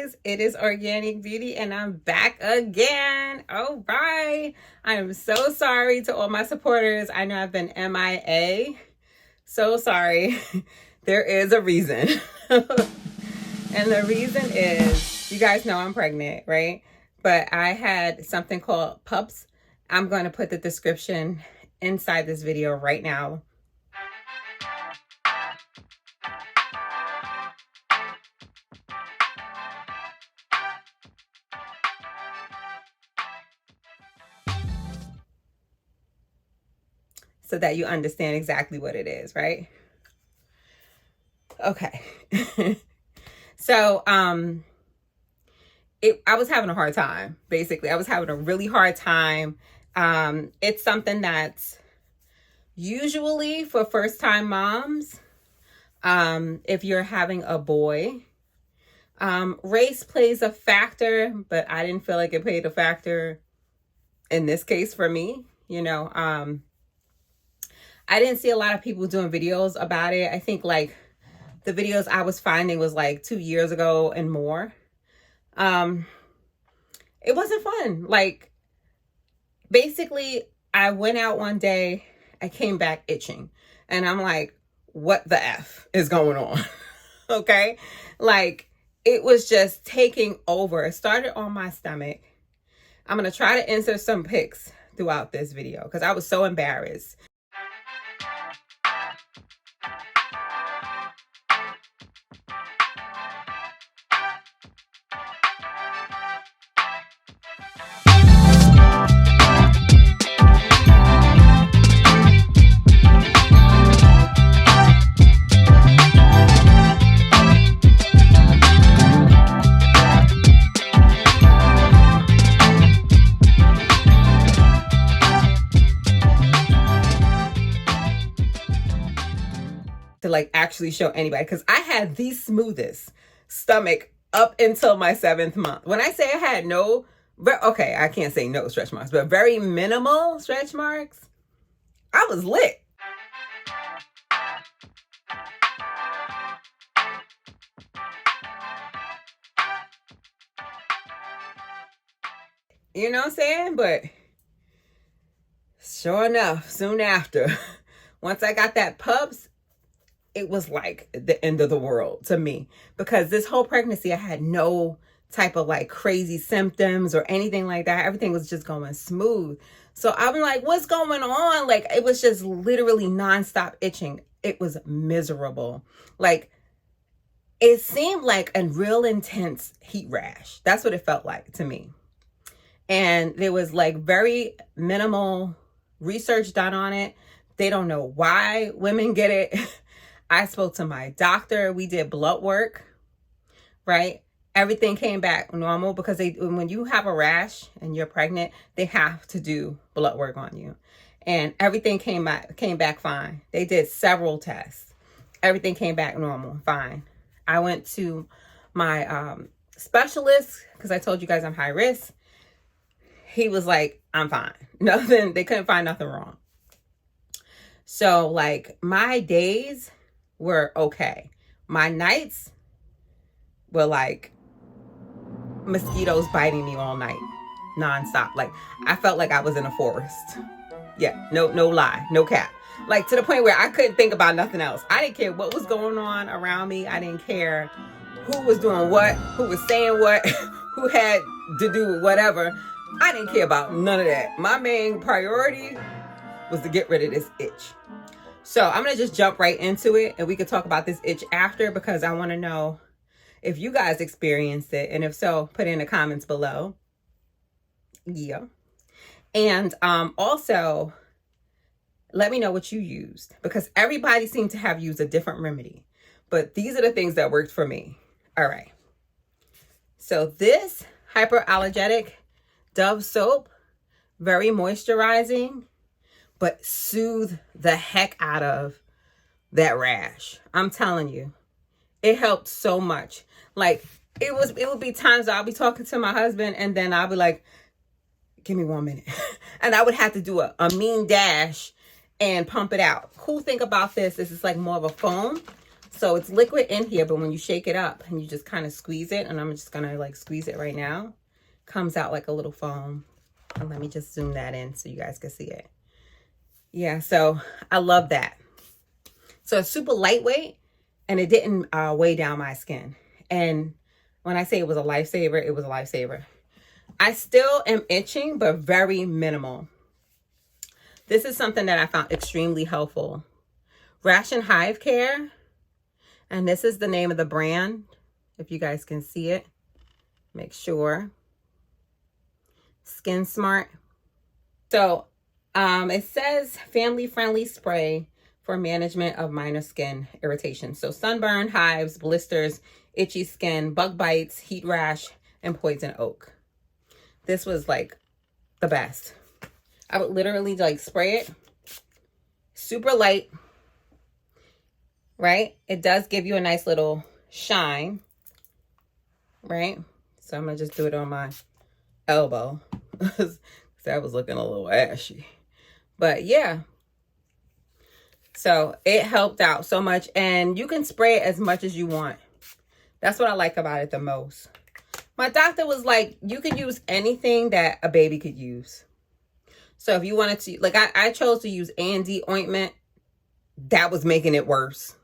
guys, it is Organic Beauty and I'm back again. All right. I am so sorry to all my supporters. I know I've been MIA. So sorry. There is a reason. And the reason is, you guys know I'm pregnant, right? But I had something called PUPPPs. I'm going to put the description inside this video right now. So that you understand exactly what it is, right? Okay. So, I was having a hard time, basically. I was having a really hard time. It's something that's usually for first-time moms. If you're having a boy, race plays a factor, but I didn't feel like it played a factor in this case for me. You know, I didn't see a lot of people doing videos about it. I think like the videos I was finding was like 2 years ago and more. It wasn't fun. Like, basically, I went out one day, I came back itching, and I'm like, what the F is going on? Okay? Like, it was just taking over. It started on my stomach. I'm going to try to insert some pics throughout this video because I was so embarrassed. To like actually show anybody, because I had the smoothest stomach up until my 7th month. When I say I had no, okay, I can't say no stretch marks, but very minimal stretch marks, I was lit. You know what I'm saying? But sure enough, soon after, once I got that PUPPPs, it was like the end of the world to me, because this whole pregnancy, I had no type of like crazy symptoms or anything like that. Everything was just going smooth. So I'm like, what's going on? Like, it was just literally nonstop itching. It was miserable. Like, it seemed like a real intense heat rash. That's what it felt like to me. And there was like very minimal research done on it. They don't know why women get it. I spoke to my doctor. We did blood work, right? Everything came back normal, because when you have a rash and you're pregnant, they have to do blood work on you. And everything came back fine. They did several tests. Everything came back normal, fine. I went to my specialist, because I told you guys I'm high risk. He was like, I'm fine. Nothing, they couldn't find nothing wrong. So like my days were okay. My nights were like mosquitoes biting me all night, nonstop. Like, I felt like I was in a forest. Yeah, no lie, no cap. Like, to the point where I couldn't think about nothing else. I didn't care what was going on around me. I didn't care who was doing what, who was saying what, who had to do whatever. I didn't care about none of that. My main priority was to get rid of this itch. So I'm going to just jump right into it, and we could talk about this itch after, because I want to know if you guys experienced it. And if so, put it in the comments below. Yeah. And also, let me know what you used, because everybody seemed to have used a different remedy. But these are the things that worked for me. All right. So this hyperallergenic Dove soap, very moisturizing, but soothe the heck out of that rash. I'm telling you, it helped so much. Like, it would be times I'll be talking to my husband, and then I'll be like, give me 1 minute. And I would have to do a mean dash and pump it out. Cool thing about this is it's like more of a foam. So it's liquid in here, but when you shake it up and you just kind of squeeze it, and I'm just gonna like squeeze it right now, comes out like a little foam. And let me just zoom that in so you guys can see it. Yeah, so I love that. So it's super lightweight, and it didn't weigh down my skin. And when I say it was a lifesaver, it was a lifesaver. I still am itching, but very minimal. This is something that I found extremely helpful. Rash and Hive Care. And this is the name of the brand. If you guys can see it, make sure. SkinSmart. So it says family-friendly spray for management of minor skin irritation. So sunburn, hives, blisters, itchy skin, bug bites, heat rash, and poison oak. This was like the best. I would literally like spray it. Super light, right? It does give you a nice little shine, right? So I'm gonna just do it on my elbow. That was looking a little ashy. But yeah. So it helped out so much. And you can spray it as much as you want. That's what I like about it the most. My doctor was like, you could use anything that a baby could use. So if you wanted to, like I chose to use A&D ointment. That was making it worse.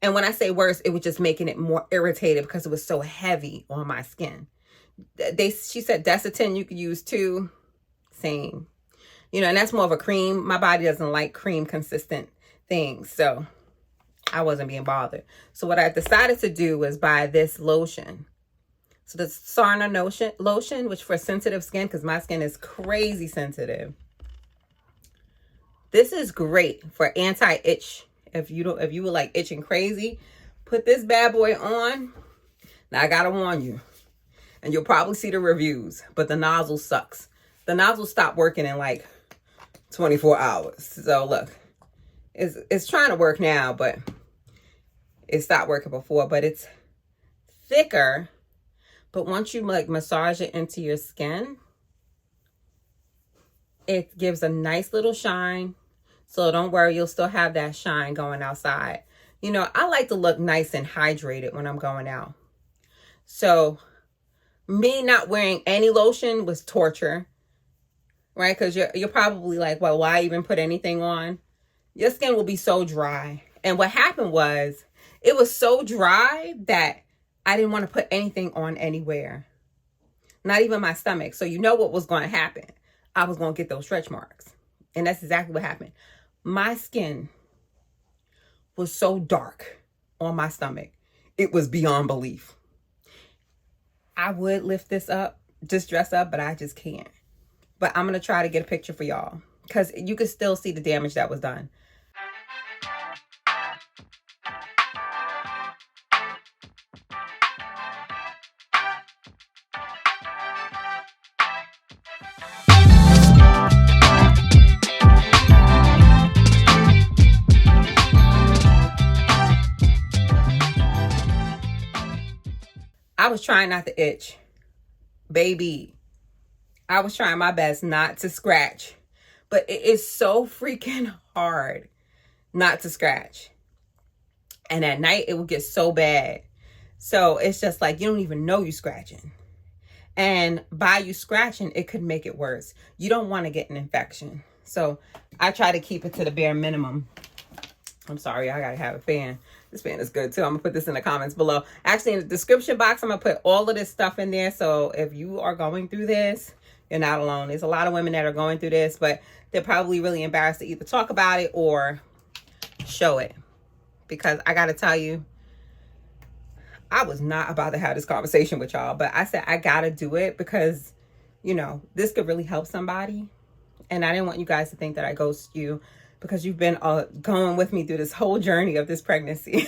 And when I say worse, it was just making it more irritated because it was so heavy on my skin. She said Desitin you could use too. Same. You know, and that's more of a cream. My body doesn't like cream consistent things. So I wasn't being bothered. So what I decided to do was buy this lotion. So the Sarna lotion, which for sensitive skin, because my skin is crazy sensitive. This is great for anti-itch. If you were like itching crazy, put this bad boy on. Now I gotta warn you, and you'll probably see the reviews, but the nozzle sucks. The nozzle stopped working in like 24 hours. So look, it's trying to work now, but it stopped working before. But it's thicker. But once you like massage it into your skin, it gives a nice little shine. So don't worry, you'll still have that shine going outside. You know, I like to look nice and hydrated when I'm going out. So me not wearing any lotion was torture, right? Because you're probably like, well, why even put anything on? Your skin will be so dry. And what happened was, it was so dry that I didn't want to put anything on anywhere. Not even my stomach. So you know what was going to happen. I was going to get those stretch marks. And that's exactly what happened. My skin was so dark on my stomach. It was beyond belief. I would lift this up, just dress up, but I just can't. But I'm going to try to get a picture for y'all because you can still see the damage that was done. I was trying not to itch, baby. I was trying my best not to scratch, but it is so freaking hard not to scratch. And at night it would get so bad. So it's just like, you don't even know you're scratching. And by you scratching, it could make it worse. You don't want to get an infection. So I try to keep it to the bare minimum. I'm sorry, I gotta have a fan. This fan is good too. I'm gonna put this in the comments below. Actually, in the description box, I'm gonna put all of this stuff in there. So if you are going through this, you're not alone. There's a lot of women that are going through this, but they're probably really embarrassed to either talk about it or show it. Because I gotta tell you, I was not about to have this conversation with y'all, but I said I gotta do it because, you know, this could really help somebody. And I didn't want you guys to think that I ghost you, because you've been going with me through this whole journey of this pregnancy.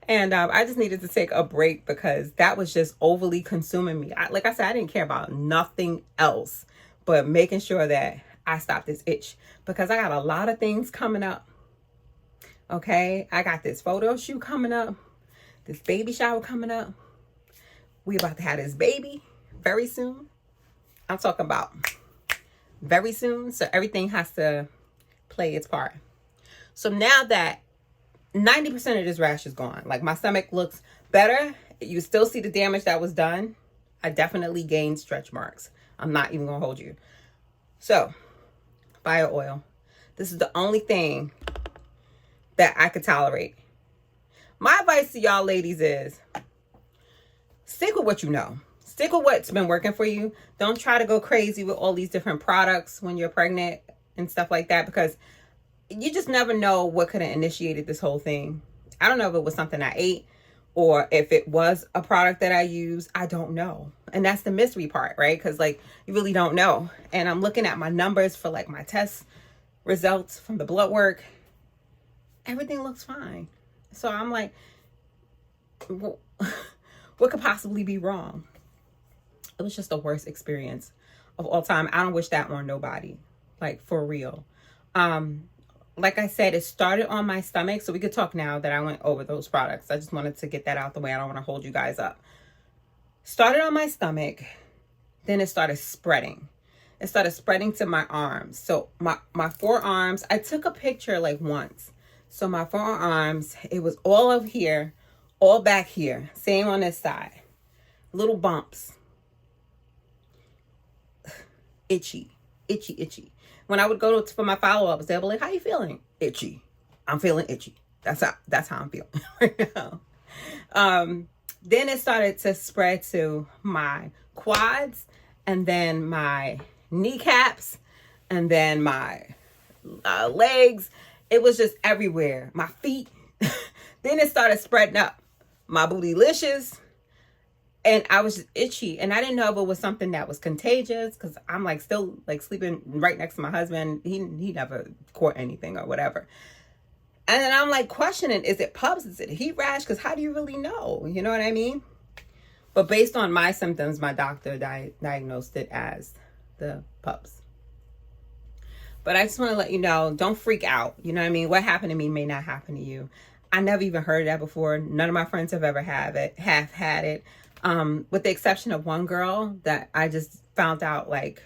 And I just needed to take a break because that was just overly consuming me. Like I said, I didn't care about nothing else but making sure that I stopped this itch, because I got a lot of things coming up. Okay, I got this photo shoot coming up, this baby shower coming up. We about to have this baby very soon. I'm talking about very soon. So everything has to play its part. So now that 90% of this rash is gone. Like, my stomach looks better. You still see the damage that was done. I definitely gained stretch marks. I'm not even gonna hold you. So, bio oil. This is the only thing that I could tolerate. My advice to y'all ladies is stick with what you know. Stick with what's been working for you. Don't try to go crazy with all these different products when you're pregnant and stuff like that, because you just never know what could have initiated this whole thing. I don't know if it was something I ate or if it was a product that I use. I don't know. And that's the mystery part, right? Because like, you really don't know. And I'm looking at my numbers for like my test results from the blood work. Everything looks fine. So I'm like, what could possibly be wrong? It was just the worst experience of all time. I don't wish that on nobody, like, for real. Like I said, it started on my stomach. So we could talk now that I went over those products. I just wanted to get that out the way. I don't want to hold you guys up. Started on my stomach. Then it started spreading. It started spreading to my arms. So my forearms, I took a picture like once. So my forearms, it was all over here, all back here. Same on this side. Little bumps. Itchy, itchy, itchy. When I would go for my follow-ups, they'll be like, how you feeling? Itchy. I'm feeling itchy. That's how I'm feeling right now. Then it started to spread to my quads, and then my kneecaps, and then my legs. It was just everywhere. My feet. Then it started spreading up my bootylicious. And I was just itchy, and I didn't know if it was something that was contagious, because I'm like still like sleeping right next to my husband. He never caught anything or whatever. And then I'm like questioning, is it PUPPPs? Is it heat rash? Because how do you really know? You know what I mean? But based on my symptoms, my doctor diagnosed it as the PUPPPs. But I just want to let you know, don't freak out. You know what I mean? What happened to me may not happen to you. I never even heard of that before. None of my friends have ever had it. With the exception of one girl that I just found out like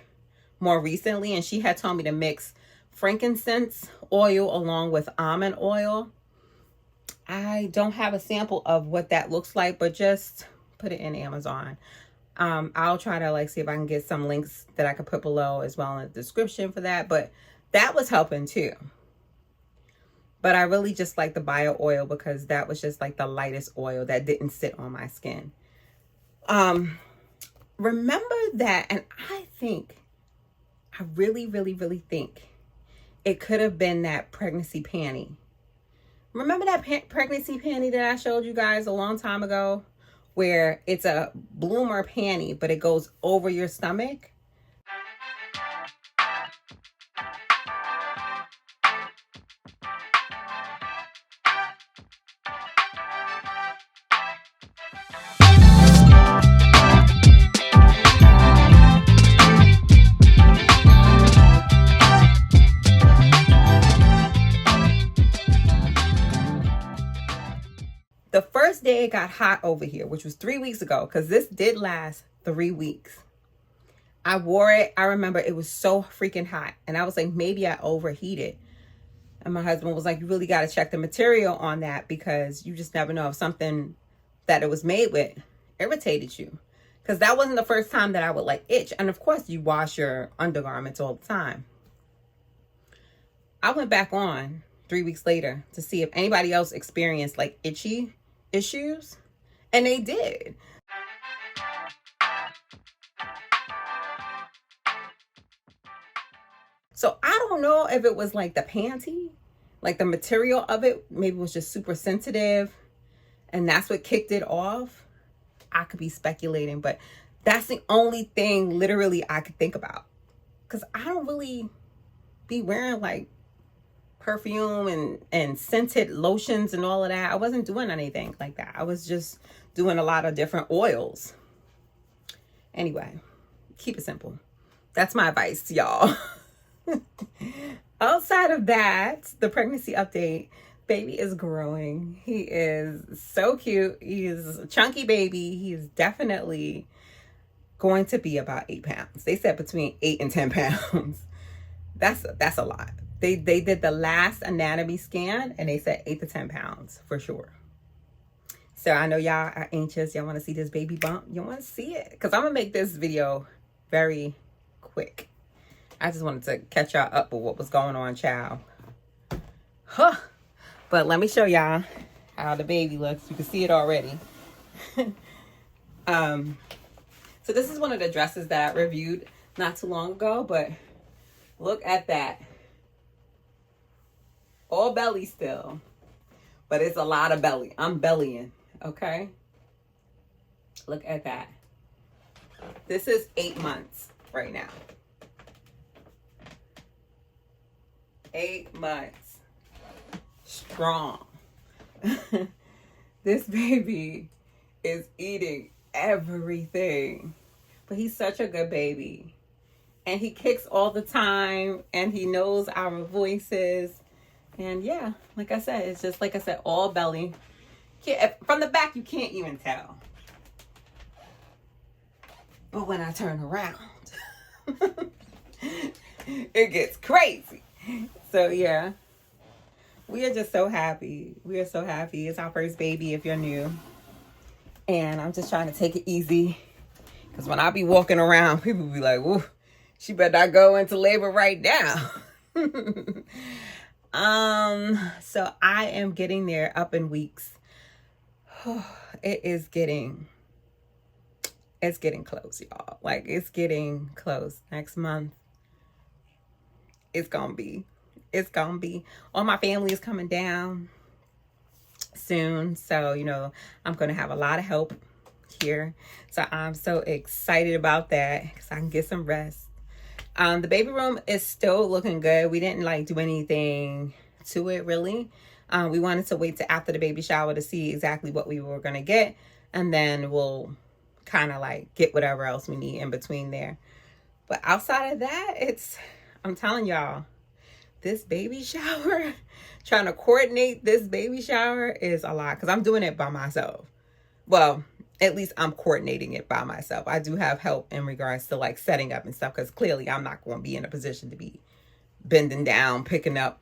more recently, and she had told me to mix frankincense oil along with almond oil. I don't have a sample of what that looks like, but just put it in Amazon. I'll try to like see if I can get some links that I could put below as well in the description for that, but that was helping too. But I really just like the bio oil because that was just like the lightest oil that didn't sit on my skin. Remember that, and I really think it could have been that pregnancy panty. Remember that pregnancy panty that I showed you guys a long time ago, where it's a bloomer panty, but it goes over your stomach? The first day it got hot over here, which was 3 weeks ago, because this did last 3 weeks. I wore it. I remember it was so freaking hot. And I was like, maybe I overheated. And my husband was like, you really got to check the material on that, because you just never know if something that it was made with irritated you. Because that wasn't the first time that I would like itch. And of course, you wash your undergarments all the time. I went back on 3 weeks later to see if anybody else experienced like itchy issues, and they did. So I don't know if it was like the panty, like the material of it maybe was just super sensitive, and that's what kicked it off. I could be speculating, but that's the only thing literally I could think about, because I don't really be wearing like perfume and scented lotions and all of that. I wasn't doing anything like that. I was just doing a lot of different oils. Anyway, keep it simple. That's my advice to y'all. Outside of that, the pregnancy update, baby is growing. He is so cute. He is a chunky baby. He is definitely going to be about 8 pounds. They said between 8 and 10 pounds. That's a lot. They did the last anatomy scan and they said 8 to 10 pounds for sure. So I know y'all are anxious. Y'all want to see this baby bump. You want to see it? Because I'm going to make this video very quick. I just wanted to catch y'all up with what was going on, child. Huh. But let me show y'all how the baby looks. You can see it already. So this is one of the dresses that I reviewed not too long ago, but look at that. All belly still, but it's a lot of belly. I'm bellying, okay? Look at that. This is 8 months right now. 8 months. Strong. This baby is eating everything, but he's such a good baby, and he kicks all the time, and he knows our voices. And yeah, like I said, it's just like I said, all belly. From the back you can't even tell, but when I turn around it gets crazy. So yeah, we are just so happy. We are so happy. It's our first baby if you're new. And I'm just trying to take it easy. Because when I be walking around, people be like, "Ooh, she better not go into labor right now." So I am getting there up in weeks. It's getting close, y'all. Like, it's getting close. Next month, it's gonna be. All my family is coming down soon, so you know I'm gonna have a lot of help here, so I'm so excited about that because I can get some rest. The baby room is still looking good. We didn't like do anything to it really. We wanted to wait till after the baby shower to see exactly what we were gonna get, and then we'll kind of like get whatever else we need in between there. But outside of that, I'm telling y'all, this baby shower, trying to coordinate this baby shower is a lot because I'm doing it by myself. Well, at least I'm coordinating it by myself. I do have help in regards to like setting up and stuff because clearly I'm not going to be in a position to be bending down, picking up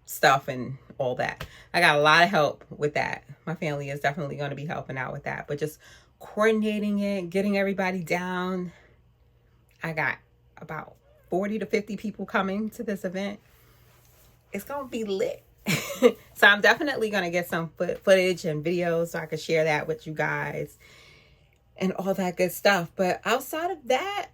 stuff and all that. I got a lot of help with that. My family is definitely going to be helping out with that, but just coordinating it, getting everybody down. I got about 40 to 50 people coming to this event. It's gonna be lit. So I'm definitely gonna get some footage and videos so I can share that with you guys and all that good stuff. But outside of that,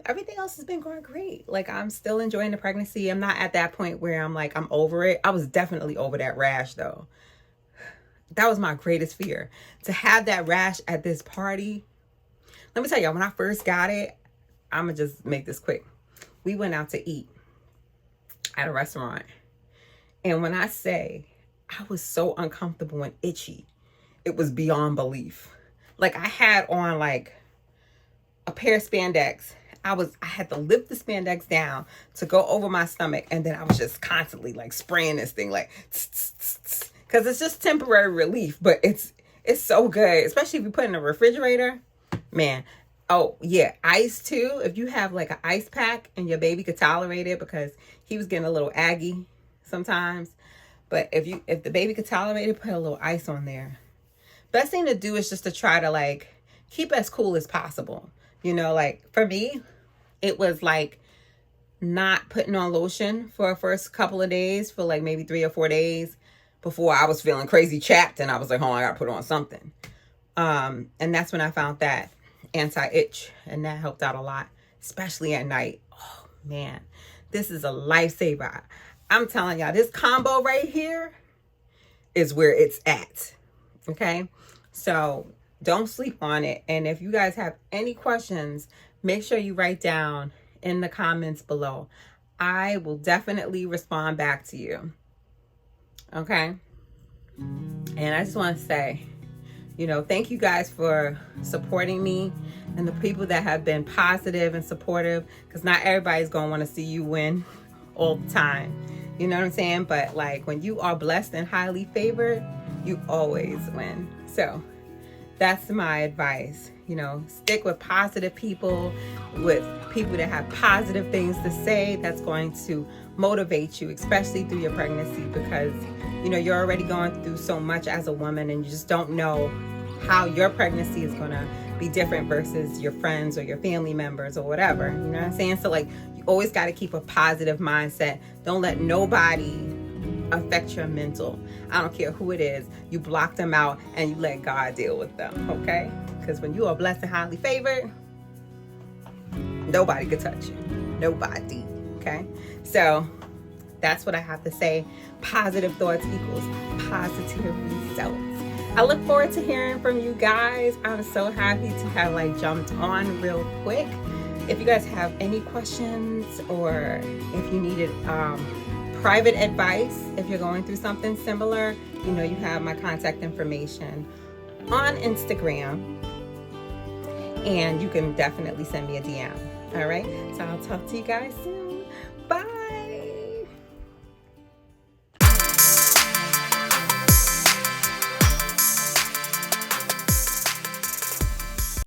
everything else has been going great. Like, I'm still enjoying the pregnancy. I'm not at that point where I'm like, I'm over it. I was definitely over that rash though. That was my greatest fear, to have that rash at this party. Let me tell y'all, when I first got it, I'm gonna just make this quick. We went out to eat at a restaurant. And when I say I was so uncomfortable and itchy, it was beyond belief. Like, I had on like a pair of spandex. I had to lift the spandex down to go over my stomach. And then I was just constantly like spraying this thing like, because it's just temporary relief, but it's so good, especially if you put it in a refrigerator, man. Oh yeah, ice too. If you have like an ice pack and your baby could tolerate it, because he was getting a little aggy sometimes. But if the baby could tolerate it, put a little ice on there. Best thing to do is just to try to like keep as cool as possible. You know, like for me, it was like not putting on lotion for the first couple of days, for like maybe 3 or 4 days before I was feeling crazy chapped, and I was like, oh, I gotta put on something. And that's when I found that anti-itch, and that helped out a lot, especially at night. Oh man, this is a lifesaver. I'm telling y'all, this combo right here is where it's at. Okay, so don't sleep on it. And if you guys have any questions, make sure you write down in the comments below. I will definitely respond back to you. Okay, and I just want to say, you know, thank you guys for supporting me, and the people that have been positive and supportive, because not everybody's going to want to see you win all the time. You know what I'm saying? But like, when you are blessed and highly favored, you always win. So that's my advice. You know, stick with positive people, with people that have positive things to say that's going to motivate you, especially through your pregnancy, because you know you're already going through so much as a woman, and you just don't know how your pregnancy is gonna be different versus your friends or your family members or whatever. You know what I'm saying? So like, you always got to keep a positive mindset. Don't let nobody affect your mental. I don't care who it is. You block them out and you let God deal with them, okay? Because when you are blessed and highly favored, nobody could touch you. Nobody, okay? So that's what I have to say. Positive thoughts equals positive results. I look forward to hearing from you guys. I'm so happy to have like jumped on real quick. If you guys have any questions, or if you needed private advice, if you're going through something similar, you know, you have my contact information on Instagram, and you can definitely send me a DM. All right, so I'll talk to you guys soon. Bye.